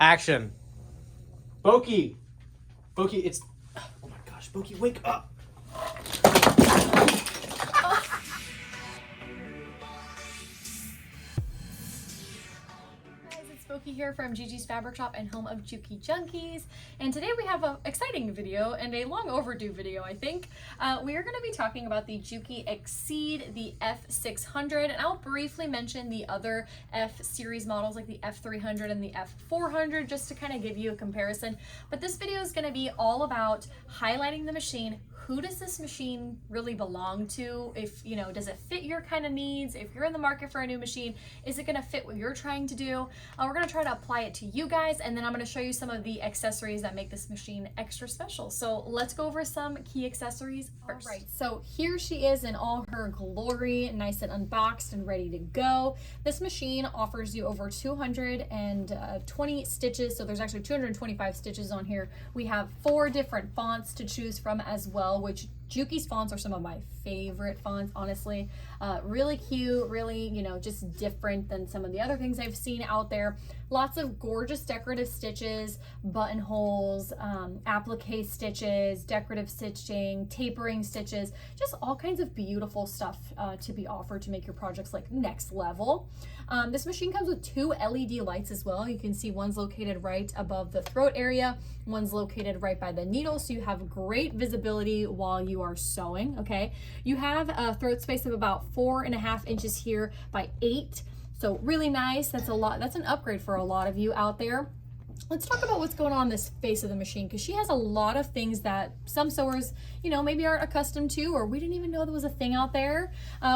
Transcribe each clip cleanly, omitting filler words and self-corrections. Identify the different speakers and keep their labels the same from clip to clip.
Speaker 1: Action. Boki. Boki, it's... Oh my gosh, Boki, wake up.
Speaker 2: Juki here from Gigi's Fabric Shop and home of Juki Junkies, and today we have an exciting video and a long overdue video, I think. We are going to be talking about the Juki Exceed, the F-600, and I'll briefly mention the other F-series models like the F-300 and the F-400 just to kind of give you a comparison. But this video is going to be all about highlighting the machine. Who does this machine really belong to? If, you know, does it fit your kind of needs? If you're in the market for a new machine, is it gonna fit what you're trying to do? We're gonna try to apply it to you guys, and then I'm gonna show you some of the accessories that make this machine extra special. So let's go over some key accessories first. All right, so here she is in all her glory, nice and unboxed and ready to go. This machine offers you over 220 stitches, so there's actually 225 stitches on here. We have 4 different fonts to choose from as well, which Juki's fonts are some of my favorite fonts, honestly. Really cute, really, you know, just different than some of the other things I've seen out there. Lots of gorgeous decorative stitches, buttonholes, applique stitches, decorative stitching, tapering stitches, just all kinds of beautiful stuff to be offered to make your projects like next level. This machine comes with 2 LED lights as well. You can see one's located right above the throat area, one's located right by the needle, so you have great visibility while you are sewing. Okay, you have a throat space of about 4.5 inches here by 8, so really nice. That's a lot. That's an upgrade for a lot of you out there. Let's talk about what's going on this face of the machine, because she has a lot of things that some sewers, you know, maybe aren't accustomed to, or we didn't even know there was a thing out there.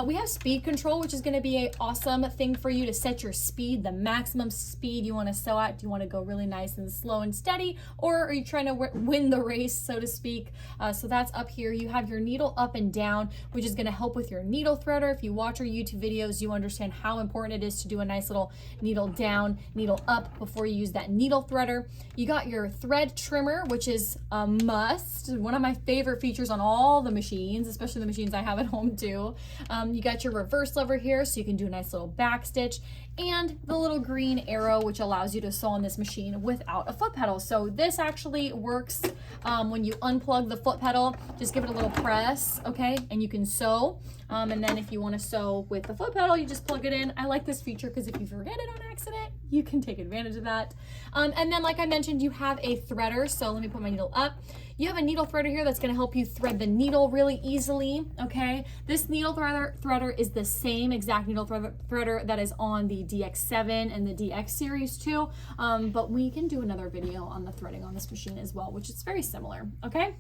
Speaker 2: We have speed control, which is going to be an awesome thing for you to set your speed, the maximum speed you want to sew at. Do you want to go really nice and slow and steady, or are you trying to win the race, so to speak? So that's up here. You have your needle up and down, which is going to help with your needle threader. If you watch our YouTube videos, you understand how important it is to do a nice little needle down, needle up before you use that needle threader. You got your thread trimmer, which is a must. One of my favorite features on all the machines, especially the machines I have at home too. You got your reverse lever here, so you can do a nice little back stitch, and the little green arrow, which allows you to sew on this machine without a foot pedal. So this actually works when you unplug the foot pedal. Just give it a little press, okay, and you can sew. And then if you want to sew with the foot pedal, you just plug it in. I like this feature because if you forget it on accident, you can take advantage of that. And then, like I mentioned, you have a threader. So let me put my needle up. You have a needle threader here that's going to help you thread the needle really easily, okay? This needle threader is the same exact needle threader that is on the DX7 and the DX series too, but we can do another video on the threading on this machine as well, which is very similar, okay?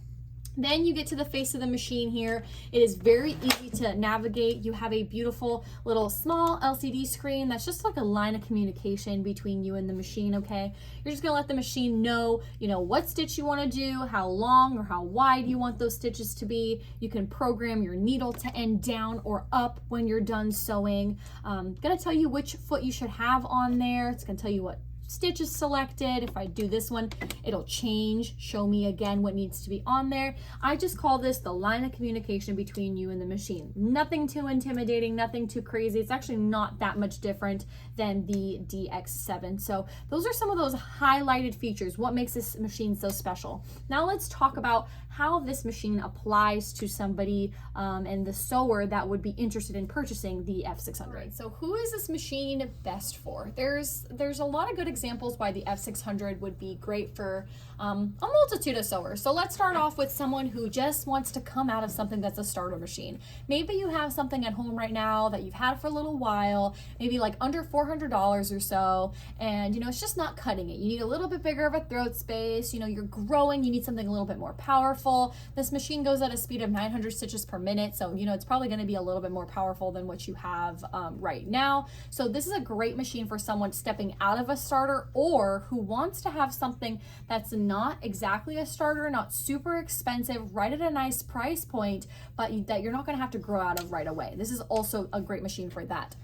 Speaker 2: Then you get to the face of the machine here. It is very easy to navigate. You have a beautiful little small LCD screen that's just like a line of communication between you and the machine, okay? You're just gonna let the machine know, you know, what stitch you wanna do, how long or how wide you want those stitches to be. You can program your needle to end down or up when you're done sewing. Gonna tell you which foot you should have on there. It's gonna tell you what stitch is selected. If I do this one, it'll change, show me again what needs to be on there. I just call this the line of communication between you and the machine. Nothing too intimidating, nothing too crazy. It's actually not that much different than the DX7. So those are some of those highlighted features, what makes this machine so special. Now let's talk about how this machine applies to somebody and the sewer that would be interested in purchasing the F-600. Right, so who is this machine best for? There's a lot of good examples why the F-600 would be great for a multitude of sewers. So let's start off with someone who just wants to come out of something that's a starter machine. Maybe you have something at home right now that you've had for a little while, maybe like under $400 or so, and you know, it's just not cutting it. You need a little bit bigger of a throat space, you know, you're growing, you need something a little bit more powerful. This machine goes at a speed of 900 stitches per minute, so you know, it's probably going to be a little bit more powerful than what you have right now. So this is a great machine for someone stepping out of a starter, or who wants to have something that's not exactly a starter, not super expensive, right at a nice price point, but that you're not going to have to grow out of right away. This is also a great machine for that.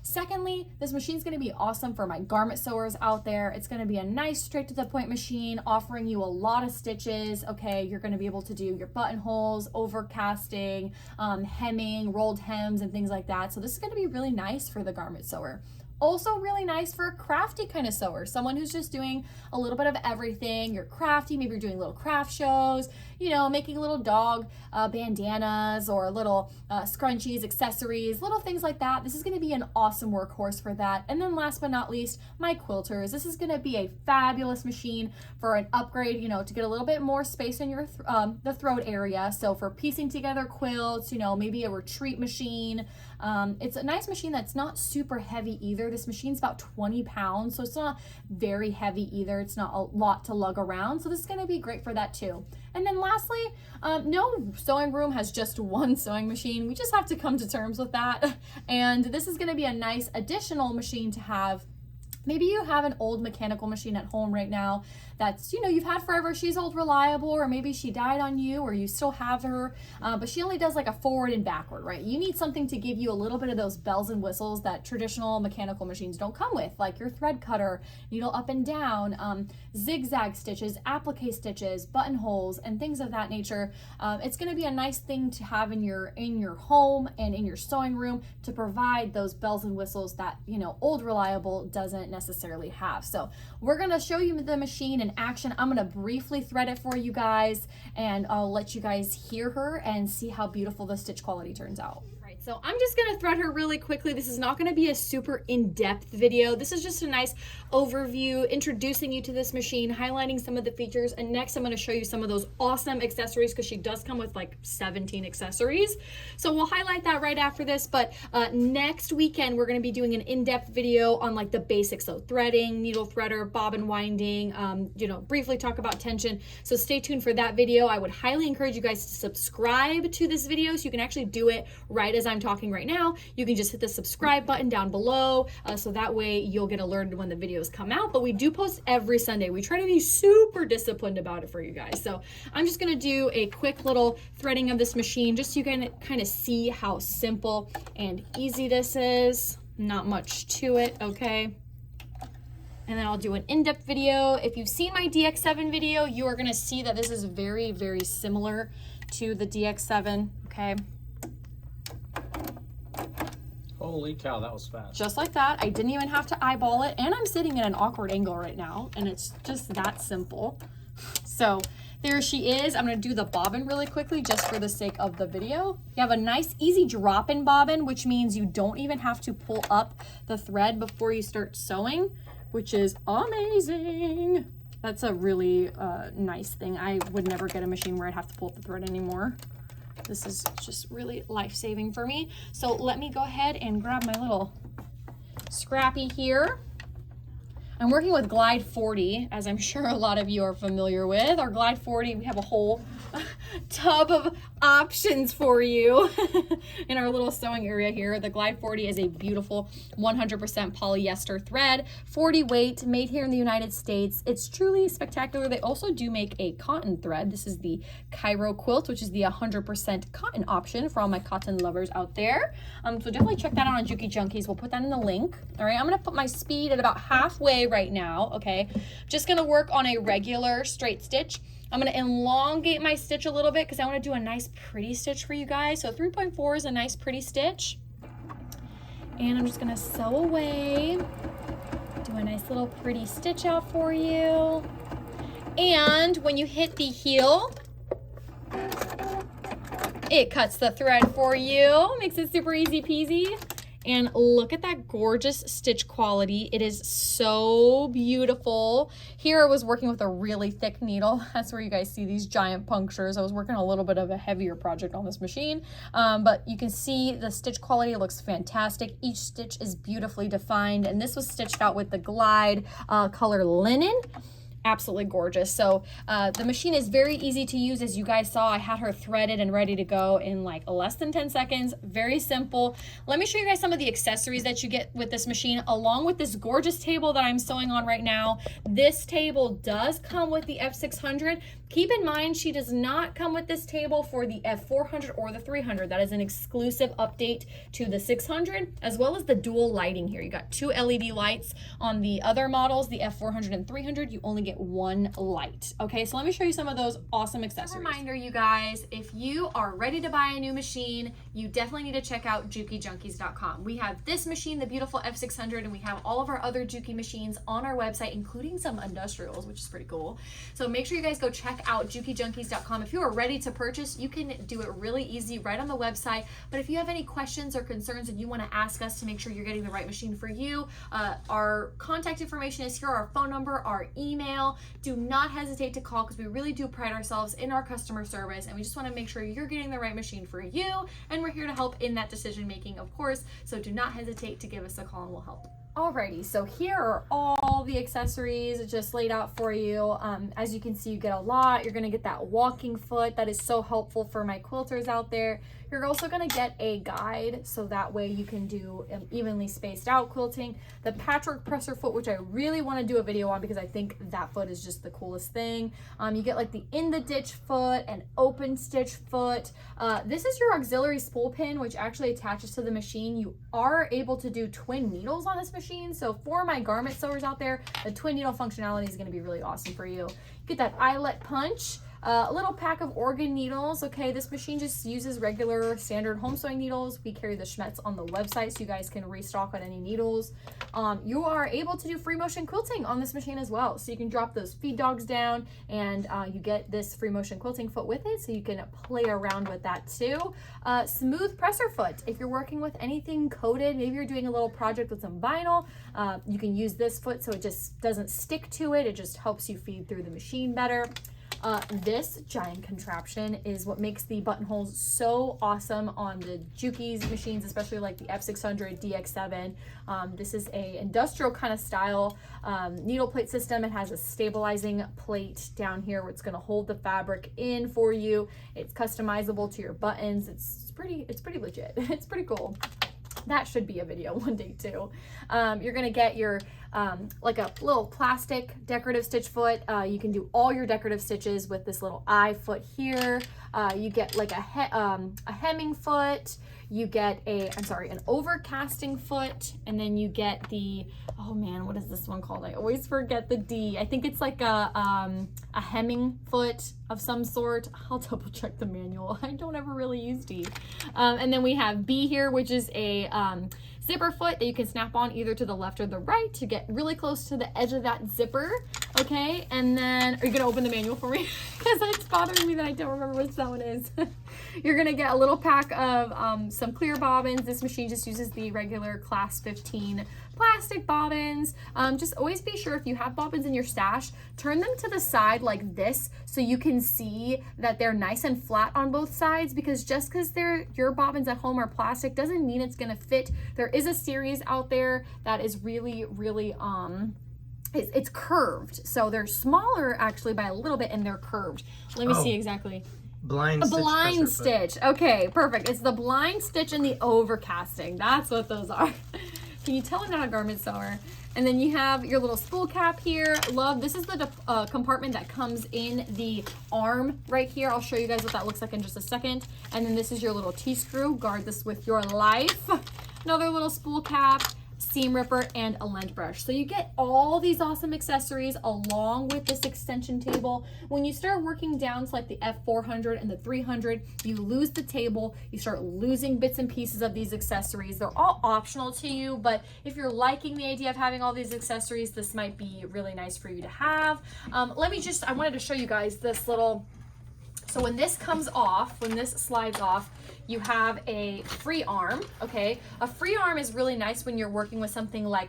Speaker 2: Secondly, this machine is going to be awesome for my garment sewers out there. It's going to be a nice straight to the point machine offering you a lot of stitches. Okay, you're going to be able to do your buttonholes, overcasting, hemming, rolled hems, and things like that. So this is going to be really nice for the garment sewer. Also really nice for a crafty kind of sewer, someone who's just doing a little bit of everything. You're crafty, maybe you're doing little craft shows, you know, making little dog bandanas or little scrunchies, accessories, little things like that. This is going to be an awesome workhorse for that. And then last but not least, my quilters. This is going to be a fabulous machine for an upgrade, you know, to get a little bit more space in your the throat area. So for piecing together quilts, you know, maybe a retreat machine. It's a nice machine that's not super heavy either. This machine's about 20 pounds, so it's not very heavy either. It's not a lot to lug around, so this is going to be great for that too. And then lastly, no sewing room has just one sewing machine. We just have to come to terms with that. And this is going to be a nice additional machine to have. Maybe you have an old mechanical machine at home right now that's, you know, you've had forever. She's old reliable, or maybe she died on you, or you still have her, but she only does like a forward and backward, right? You need something to give you a little bit of those bells and whistles that traditional mechanical machines don't come with, like your thread cutter, needle up and down, zigzag stitches, applique stitches, buttonholes, and things of that nature. It's going to be a nice thing to have in your home and in your sewing room to provide those bells and whistles that, you know, old reliable doesn't necessarily have. So we're going to show you the machine in action. I'm going to briefly thread it for you guys, and I'll let you guys hear her and see how beautiful the stitch quality turns out. So I'm just going to thread her really quickly. This is not going to be a super in-depth video. This is just a nice overview, introducing you to this machine, highlighting some of the features. And next I'm going to show you some of those awesome accessories, because she does come with like 17 accessories. So we'll highlight that right after this. But next weekend, we're going to be doing an in-depth video on like the basics. So threading, needle threader, bobbin winding, you know, briefly talk about tension. So stay tuned for that video. I would highly encourage you guys to subscribe to this video so you can actually do it right as I'm talking right now. You can just hit the subscribe button down below, so that way you'll get alerted when the videos come out. But we do post every Sunday. We try to be super disciplined about it for you guys. So I'm just gonna do a quick little threading of this machine just so you can kind of see how simple and easy this is. Not much to it, okay? And then I'll do an in-depth video. If you've seen my DX7 video, you are gonna see that this is very, very similar to the DX7, okay?
Speaker 1: Holy cow, that was fast.
Speaker 2: Just like that. I didn't even have to eyeball it, and I'm sitting at an awkward angle right now, and it's just that simple. So there she is. I'm going to do the bobbin really quickly just for the sake of the video. You have a nice easy drop-in bobbin, which means you don't even have to pull up the thread before you start sewing, which is amazing. That's a really nice thing. I would never get a machine where I'd have to pull up the thread anymore. This is just really life-saving for me. So let me go ahead and grab my little scrappy here. I'm working with Glide 40, as I'm sure a lot of you are familiar with. Our Glide 40, we have a whole tub of options for you in our little sewing area here. The Glide 40 is a beautiful 100% polyester thread, 40 weight, made here in the United States. It's truly spectacular. They also do make a cotton thread. This is the Cairo quilt, which is the 100% cotton option for all my cotton lovers out there. So definitely check that out on Juki Junkies. We'll put that in the link. All right, I'm gonna put my speed at about halfway right now, okay? Just gonna work on a regular straight stitch. I'm gonna elongate my stitch a little bit because I wanna do a nice pretty stitch for you guys. So 3.4 is a nice pretty stitch. And I'm just gonna sew away, do a nice little pretty stitch out for you. And when you hit the heel, it cuts the thread for you, makes it super easy peasy. And look at that gorgeous stitch quality. It is so beautiful. Here I was working with a really thick needle. That's where you guys see these giant punctures. I was working a little bit of a heavier project on this machine, but you can see the stitch quality looks fantastic. Each stitch is beautifully defined, and this was stitched out with the Glide color linen. Absolutely gorgeous. So the machine is very easy to use. As you guys saw, I had her threaded and ready to go in like less than 10 seconds. Very simple. Let me show you guys some of the accessories that you get with this machine, along with this gorgeous table that I'm sewing on right now. This table does come with the F-600. Keep in mind, she does not come with this table for the F-400 or the 300. That is an exclusive update to the 600, as well as the dual lighting here. You got two LED lights on the other models, the F-400 and 300. You only get it one light. Okay, so let me show you some of those awesome accessories. Reminder, you guys, if you are ready to buy a new machine, you definitely need to check out JukiJunkies.com. We have this machine, the beautiful F-600, and we have all of our other Juki machines on our website, including some industrials, which is pretty cool. So make sure you guys go check out JukiJunkies.com. If you are ready to purchase, you can do it really easy right on the website. But if you have any questions or concerns and you want to ask us to make sure you're getting the right machine for you, our contact information is here, our phone number, our email. Do not hesitate to call because we really do pride ourselves in our customer service, and we just want to make sure you're getting the right machine for you, and we're here to help in that decision making, of course. So do not hesitate to give us a call and we'll help. Alrighty, so here are all the accessories just laid out for you. As you can see, you get a lot. You're gonna get that walking foot that is so helpful for my quilters out there. You're also gonna get a guide, so that way you can do evenly spaced out quilting. The patchwork presser foot, which I really wanna do a video on because I think that foot is just the coolest thing. You get like the in the ditch foot and open stitch foot. This is your auxiliary spool pin, which actually attaches to the machine. You are able to do twin needles on this machine. So for my garment sewers out there, the twin needle functionality is gonna be really awesome for you. Get that eyelet punch. A little pack of organ needles. Okay, this machine just uses regular standard home sewing needles. We carry the Schmetz on the website so you guys can restock on any needles. You are able to do free motion quilting on this machine as well. So you can drop those feed dogs down and you get this free motion quilting foot with it, so you can play around with that too. Smooth presser foot. If you're working with anything coated, maybe you're doing a little project with some vinyl, you can use this foot so it just doesn't stick to it. It just helps you feed through the machine better. This giant contraption is what makes the buttonholes so awesome on the Junkies machines, especially like the F-600, DX7. This is a industrial kind of style needle plate system. It has a stabilizing plate down here where it's going to hold the fabric in for you. It's customizable to your buttons. It's pretty legit. It's pretty cool. That should be a video one day too. You're gonna get your like a little plastic decorative stitch foot. You can do all your decorative stitches with this little eye foot here. You get like a hemming foot. You get an overcasting foot, and then you get the, oh man, what is this one called? I always forget the D. I think it's like a hemming foot of some sort. I'll double check the manual. I don't ever really use D. And then we have B here, which is a zipper foot that you can snap on either to the left or the right to get really close to the edge of that zipper. Okay, and then, are you gonna open the manual for me? Because it's bothering me that I don't remember what that one is. You're gonna get a little pack of some clear bobbins. This machine just uses the regular class 15 plastic bobbins. Just always be sure if you have bobbins in your stash, turn them to the side like this so you can see that they're nice and flat on both sides, because just because your bobbins at home are plastic doesn't mean it's gonna fit. There is a series out there that is really it's curved, so they're smaller actually by a little bit, and they're curved. Let me see exactly.
Speaker 1: Blind
Speaker 2: stitch. Okay, perfect. It's the blind stitch and the overcasting. That's what those are. Can you tell I'm not a garment sewer? And then you have your little spool cap here. This is the compartment that comes in the arm right here. I'll show you guys what that looks like in just a second. And then this is your little T-screw. Guard this with your life. Another little spool cap, seam ripper, and a lens brush. So you get all these awesome accessories along with this extension table. When you start working down to like the F400 and the 300, you lose the table, you start losing bits and pieces of these accessories. They're all optional to you, but if you're liking the idea of having all these accessories, this might be really nice for you to have. I wanted to show you guys this little, so when this comes off, when this slides off, you have a free arm, okay? A free arm is really nice when you're working with something like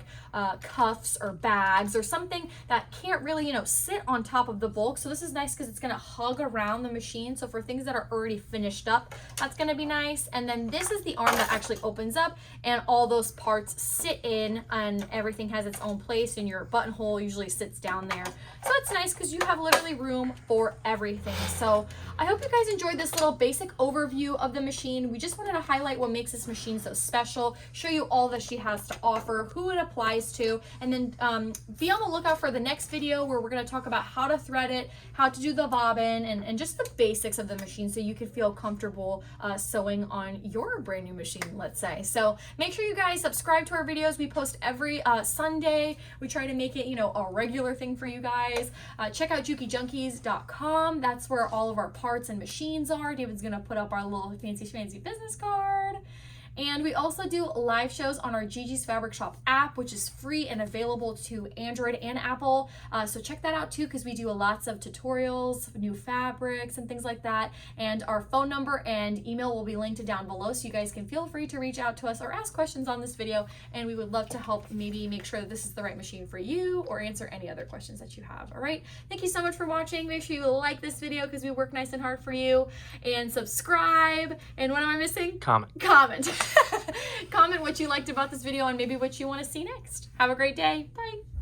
Speaker 2: cuffs or bags or something that can't really, sit on top of the bulk. So this is nice because it's gonna hug around the machine. So for things that are already finished up, that's gonna be nice. And then this is the arm that actually opens up and all those parts sit in, and everything has its own place, and your buttonhole usually sits down there. So it's nice because you have literally room for everything. So I hope you guys enjoyed this little basic overview of the machine. We just wanted to highlight what makes this machine so special, show you all that she has to offer, who it applies to, and then be on the lookout for the next video where we're going to talk about how to thread it, how to do the bobbin, and just the basics of the machine so you can feel comfortable sewing on your brand new machine, let's say. So make sure you guys subscribe to our videos. We post every Sunday. We try to make it, you know, a regular thing for you guys. Check out JukiJunkies.com. That's where all of our parts and machines are. David's gonna put up our little fancy schmancy business card. And we also do live shows on our Gigi's Fabric Shop app, which is free and available to Android and Apple. So check that out too, because we do lots of tutorials, new fabrics and things like that. And our phone number and email will be linked down below, so you guys can feel free to reach out to us or ask questions on this video. And we would love to help maybe make sure that this is the right machine for you or answer any other questions that you have. All right. Thank you so much for watching. Make sure you like this video because we work nice and hard for you. And subscribe. And what am I missing?
Speaker 1: Comment.
Speaker 2: Comment. Comment what you liked about this video and maybe what you want to see next. Have a great day. Bye.